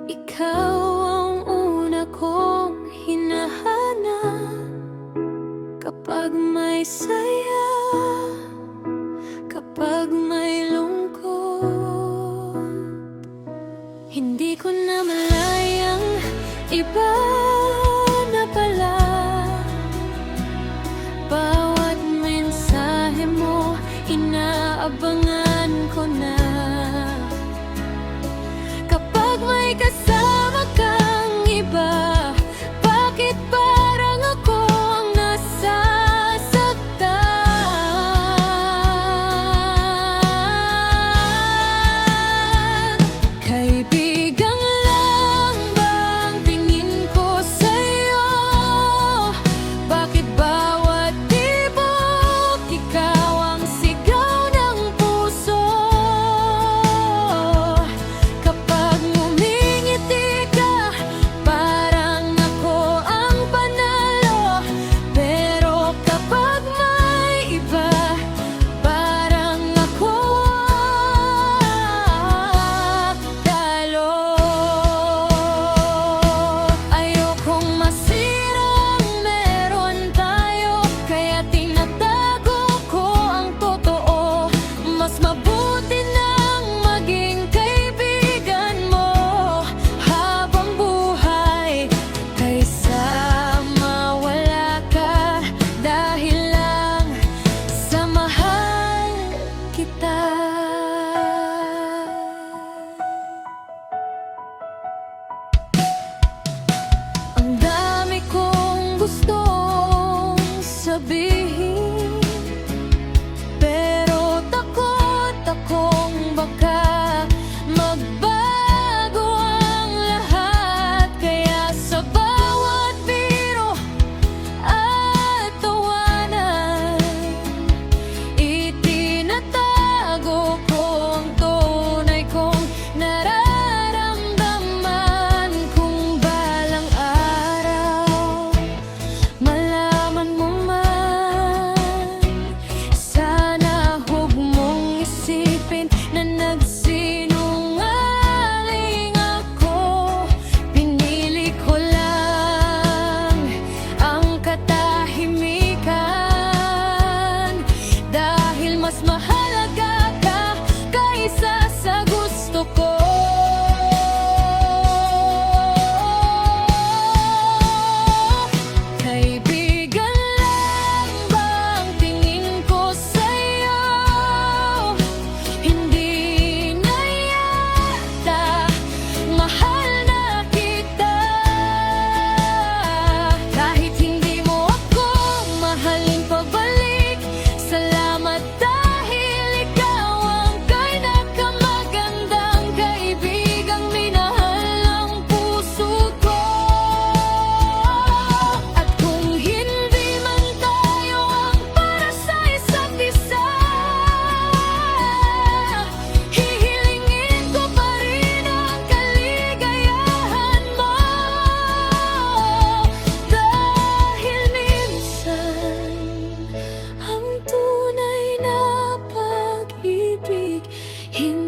Ikaw ang una kong hinahanap kapag may saya, kapag may lungkot. Hindi ko na malayang iba na pala. Bawat mensahe mo, inaabangan ko na. Kapag may kasama kang iba, bakit parang ako ang nasasaktan? Kaibigan lang bang tingin ko sa'yo? Bakit bawat tibok ikaw ang sigaw ng puso? Kapag ngumingiti ka, parang ako ang panalo. Pero kapag may iba, parang ako talo. Ayokong masirang meron tayo, kaya tinatago ko ang totoo. Mas mabuti nang maging kaibigan mo habang buhay, kaysa mawala ka dahil lang sa mahal kita. Ang dami kong gustong sabihin, pero takot akong baka magbago ang lahat. Kaya sa bawat biro at tawanan, itinatago ko ang tunay kong nararamdaman. Kung balang araw malaman mo man, sana huwag mong isipin na nagsinungaling ako. Pinili ko lang ang katahimikan dahil mas mahalaga ka kaysa sa gusto ko. Kaibigan lang bang tingin ko sa'yo? Hindi na yata mahal na kita. Kahit hindi mo ako mahalin pabalik, salamat dahil ikaw ang pinakamagandang kaibigang minahal ng puso ko. At kung hindi man tayo ang para sa isa't isa, hihilingin ko pa rin ang kaligayahan mo. Dahil minsan ang tunay na pag-ibig hindi